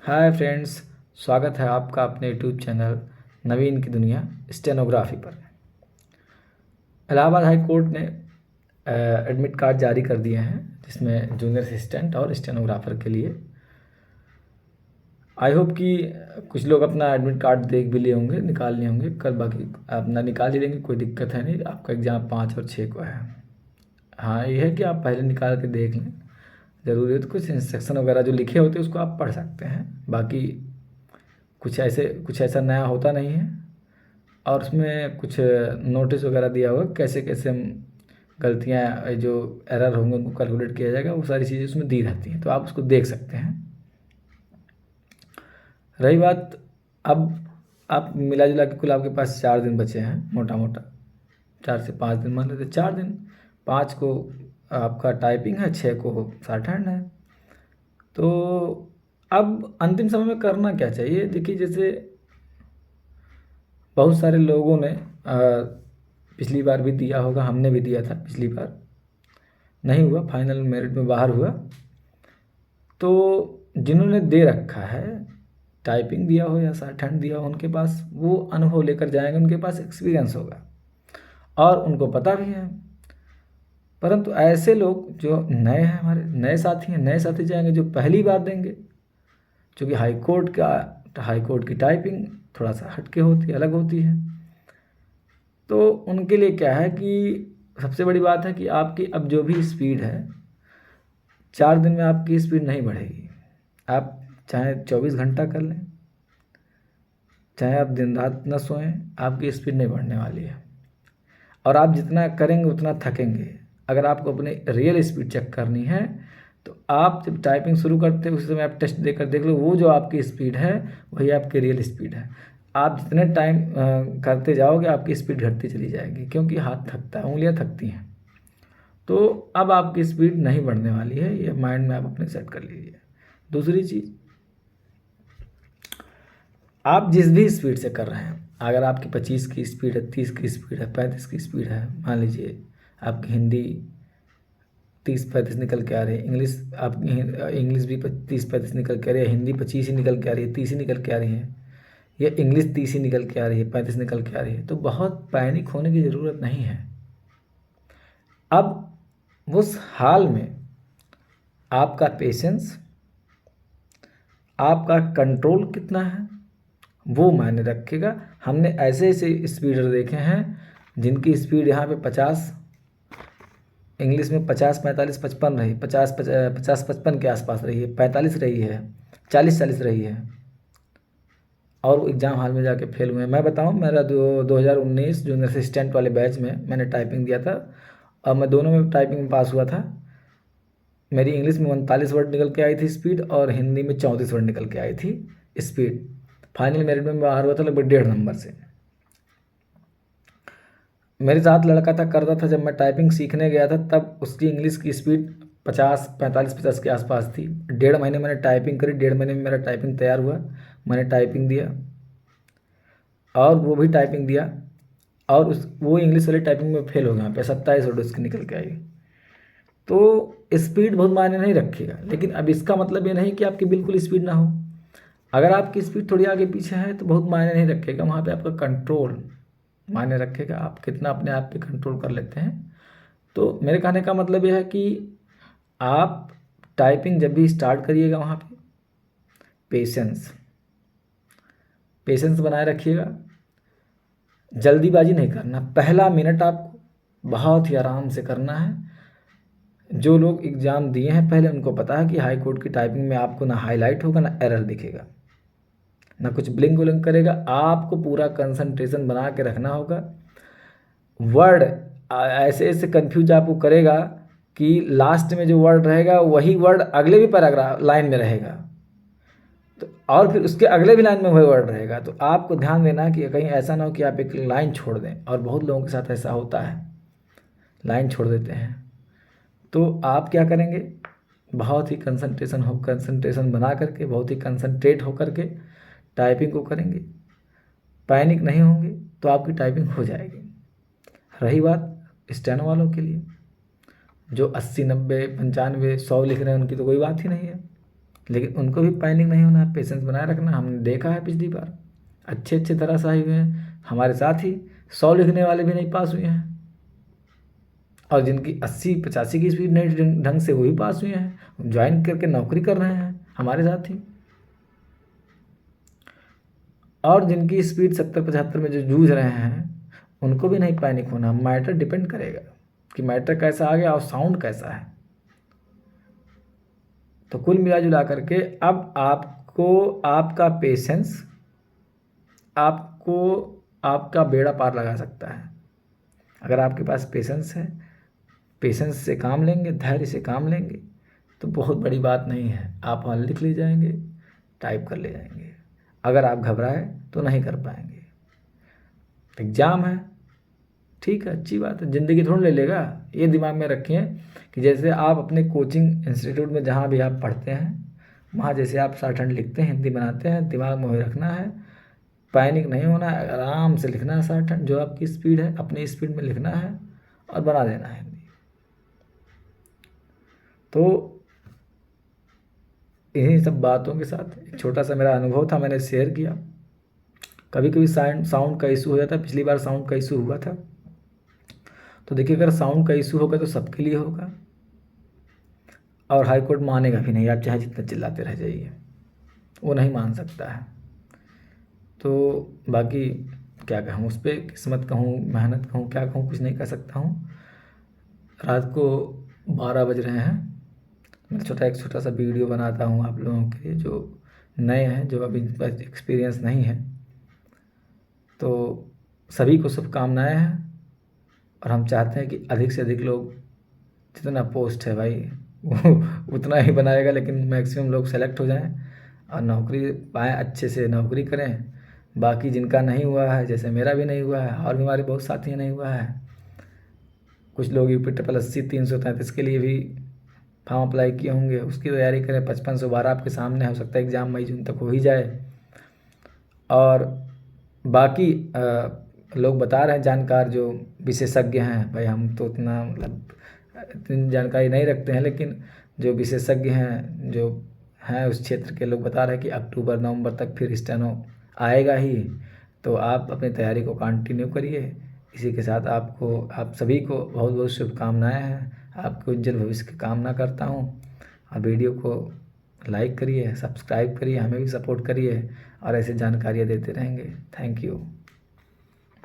Hi friends, स्वागत है आपका अपने यूट्यूब चैनल नवीन की दुनिया स्टेनोग्राफी पर। इलाहाबाद हाई कोर्ट ने एडमिट कार्ड जारी कर दिए हैं, जिसमें जूनियर असिस्टेंट और स्टेनोग्राफर के लिए। आई होप कि कुछ लोग अपना एडमिट कार्ड देख भी लिए होंगे, निकाल लिए होंगे। कल बाकी अपना निकाल ही लेंगे, कोई दिक्कत है नहीं। आपका एग्ज़ाम 5 और 6 को है। हाँ, ये है कि आप पहले निकाल के देख लें। ज़रूरी है तो कुछ इंस्ट्रक्शन वगैरह जो लिखे होते हैं उसको आप पढ़ सकते हैं। बाकी कुछ ऐसा नया होता नहीं है। और उसमें कुछ नोटिस वगैरह दिया होगा कैसे कैसे हम गलतियाँ जो एरर होंगे उनको कैलकुलेट किया जाएगा, वो सारी चीज़ें उसमें दी रहती हैं, तो आप उसको देख सकते हैं। रही बात, अब आप मिला जुला के कुल आपके पास 4 दिन बचे हैं, मोटा मोटा 4 से 5 दिन मान लेते। 4 दिन, 5 को आपका टाइपिंग है, 6 को शॉर्ट हैंड है। तो अब अंतिम समय में करना क्या चाहिए? देखिए, जैसे बहुत सारे लोगों ने पिछली बार भी दिया होगा, हमने भी दिया था पिछली बार, नहीं हुआ, फाइनल मेरिट में बाहर हुआ। तो जिन्होंने दे रखा है, टाइपिंग दिया हो या शॉर्ट हैंड दिया हो, उनके पास वो अनुभव लेकर जाएंगे, उनके पास एक्सपीरियंस होगा और उनको पता भी है। परंतु ऐसे लोग जो नए हैं, हमारे नए साथी हैं, नए साथी जाएंगे जो पहली बार देंगे, क्योंकि हाई कोर्ट की टाइपिंग थोड़ा सा हटके होती है, अलग होती है। तो उनके लिए क्या है कि सबसे बड़ी बात है कि आपकी अब जो भी स्पीड है, 4 दिन में आपकी स्पीड नहीं बढ़ेगी। आप चाहे 24 घंटा कर लें, चाहे आप दिन रात न सोएं, आपकी स्पीड नहीं बढ़ने वाली है। और आप जितना करेंगे उतना थकेंगे। अगर आपको अपनी रियल स्पीड चेक करनी है तो आप जब टाइपिंग शुरू करते हैं उसी समय आप टेस्ट देकर देख लो, वो जो आपकी स्पीड है वही आपकी रियल स्पीड है। आप जितने टाइम करते जाओगे आपकी स्पीड घटती चली जाएगी, क्योंकि हाथ थकता है, उंगलियां थकती हैं। तो अब आपकी स्पीड नहीं बढ़ने वाली है, ये माइंड में आप अपने सेट कर लीजिए। दूसरी चीज़, आप जिस भी स्पीड से कर रहे हैं, अगर आपकी 25 की स्पीड है, 30 की स्पीड है, 35 की स्पीड है, मान लीजिए आपकी हिंदी 30-35 निकल के आ रही है, इंग्लिश भी 30-35 निकल के आ रही है, हिंदी 25 ही निकल के आ रही है, 30 ही निकल के आ रही है, या इंग्लिश 30 ही निकल के आ रही है, 35 निकल के आ रही है, तो बहुत पैनिक होने की ज़रूरत नहीं है। अब उस हाल में आपका पेशेंस, आपका कंट्रोल कितना है, वो मायने रखेगा। हमने ऐसे ऐसे स्पीडर देखे हैं जिनकी स्पीड यहाँ पे 50, इंग्लिश में 50, 45, 55 रही, 50, 55 के आसपास रही है, 45 रही है, 40 रही है, और वो एग्ज़ाम हॉल में जाके फेल हुए हैं। मैं बताऊँ, मेरा 2019 जूनियर असिस्टेंट वाले बैच में मैंने टाइपिंग दिया था और मैं दोनों में टाइपिंग में पास हुआ था। मेरी इंग्लिश में 39 वर्ड निकल के आई थी स्पीड, और हिंदी में 34 वर्ड निकल के आई थी स्पीड। फाइनल मेरिट में बाहर हुआ था लगभग 1.5 नंबर से। मेरे साथ लड़का था, करता था, जब मैं टाइपिंग सीखने गया था तब उसकी इंग्लिश की स्पीड 50, 45, 50 के आसपास थी। 1.5 महीने मैंने टाइपिंग करी, 1.5 महीने में मेरा टाइपिंग तैयार हुआ, मैंने टाइपिंग दिया और वो भी टाइपिंग दिया, और वो इंग्लिश वाली टाइपिंग में फेल हो गया पे 27 वर्ड उसकी निकल के आई। तो स्पीड बहुत मायने नहीं रखेगा, लेकिन अब इसका मतलब ये नहीं कि आपकी बिल्कुल स्पीड ना हो। अगर आपकी स्पीड थोड़ी आगे पीछे है तो बहुत मायने नहीं रखेगा, वहाँ पे आपका कंट्रोल मायने रखेगा, आप कितना अपने आप पे कंट्रोल कर लेते हैं। तो मेरे कहने का मतलब यह है कि आप टाइपिंग जब भी स्टार्ट करिएगा, वहाँ पे पेशेंस बनाए रखिएगा। जल्दीबाजी नहीं करना, पहला मिनट आपको बहुत ही आराम से करना है। जो लोग एग्ज़ाम दिए हैं पहले, उनको पता है कि हाई कोर्ट की टाइपिंग में आपको ना हाईलाइट होगा, ना एरर दिखेगा, ना कुछ ब्लिंक व्लिंक करेगा। आपको पूरा कंसंट्रेशन बना के रखना होगा। वर्ड ऐसे ऐसे कंफ्यूज आपको करेगा कि लास्ट में जो वर्ड रहेगा वही वर्ड अगले भी पैराग्राफ लाइन में रहेगा, तो और फिर उसके अगले भी लाइन में वही वर्ड रहेगा। तो आपको ध्यान देना कि कहीं ऐसा ना हो कि आप एक लाइन छोड़ दें, और बहुत लोगों के साथ ऐसा होता है, लाइन छोड़ देते हैं। तो आप क्या करेंगे, बहुत ही कंसंट्रेशन बना करके, बहुत ही कंसंट्रेट होकर के टाइपिंग को करेंगे, पैनिक नहीं होंगे, तो आपकी टाइपिंग हो जाएगी। रही बात स्टेनो वालों के लिए, जो 80, 90, 95, 100 लिख रहे हैं, उनकी तो कोई बात ही नहीं है। लेकिन उनको भी पैनिक नहीं होना है, पेशेंस बनाए रखना। हमने देखा है पिछली बार अच्छे अच्छे धराशायी हुए हैं हमारे साथ ही, 100 लिखने वाले भी नहीं पास हुए हैं, और जिनकी 80-85 की स्पीड नहीं ढंग से वही पास हुए हैं, ज्वाइन करके नौकरी कर रहे हैं हमारे साथ ही। और जिनकी स्पीड 70-75 में जो जूझ रहे हैं उनको भी नहीं पैनिक होना। मैटर डिपेंड करेगा कि मैटर कैसा आ गया और साउंड कैसा है। तो कुल मिला जुला करके अब आपको आपका पेशेंस आपको आपका बेड़ा पार लगा सकता है। अगर आपके पास पेशेंस है, पेशेंस से काम लेंगे, धैर्य से काम लेंगे, तो बहुत बड़ी बात नहीं है, आप वहाँ लिख ले जाएंगे, टाइप कर ले जाएंगे। अगर आप घबराए तो नहीं कर पाएंगे। एग्ज़ाम है, ठीक है, अच्छी बात है, ज़िंदगी थोड़ा ले लेगा। ये दिमाग में रखें कि जैसे आप अपने कोचिंग इंस्टीट्यूट में जहाँ भी आप पढ़ते हैं वहाँ जैसे आप शॉर्टहैंड लिखते हैं, हिंदी बनाते हैं, दिमाग में वही रखना है, पैनिक नहीं होना है, आराम से लिखना है शॉर्टहैंड, जो आपकी स्पीड है अपनी स्पीड में लिखना है और बना देना है हिंदी। तो इन्हीं सब बातों के साथ एक छोटा सा मेरा अनुभव था, मैंने शेयर किया। कभी कभी साउंड का इशू हो जाता है, पिछली बार साउंड का इशू हुआ था। तो देखिए अगर साउंड का इशू होगा तो सबके लिए होगा, और हाई कोर्ट मानेगा भी नहीं, आप चाहे जितना चिल्लाते रह जाइए, वो नहीं मान सकता है। तो बाकी क्या कहूँ उस पर, किस्मत कहूँ, मेहनत कहूँ, क्या कहूँ, कुछ नहीं कह सकता हूँ। रात को 12 बज रहे हैं, मैं एक छोटा सा वीडियो बनाता हूँ आप लोगों के लिए जो नए हैं, जो अभी एक्सपीरियंस नहीं है। तो सभी को शुभकामनाएँ हैं, और हम चाहते हैं कि अधिक से अधिक लोग, जितना पोस्ट है भाई वो उतना ही बनाएगा, लेकिन मैक्सिमम लोग सेलेक्ट हो जाएं और नौकरी पाएँ, अच्छे से नौकरी करें। बाकी जिनका नहीं हुआ है, जैसे मेरा भी नहीं हुआ है और भी हमारे बहुत साथी नहीं हुआ है, कुछ लोग यूपी 80 333 के लिए भी फॉर्म अप्लाई किए होंगे, उसकी तैयारी करें। 5512 आपके सामने, हो सकता है एग्ज़ाम मई जून तक हो ही जाए। और बाकी लोग बता रहे हैं जानकार जो विशेषज्ञ हैं, भाई हम तो उतना मतलब इतनी जानकारी नहीं रखते हैं, लेकिन जो विशेषज्ञ हैं, जो हैं उस क्षेत्र के लोग बता रहे हैं कि अक्टूबर नवंबर तक फिर स्टेनो आएगा ही। तो आप अपनी तैयारी को कंटिन्यू करिए। इसी के साथ आपको, आप सभी को बहुत बहुत शुभकामनाएं हैं, आपके उज्जवल भविष्य की कामना करता हूँ। और वीडियो को लाइक करिए, सब्सक्राइब करिए, हमें भी सपोर्ट करिए, और ऐसे जानकारियाँ देते रहेंगे। Thank you.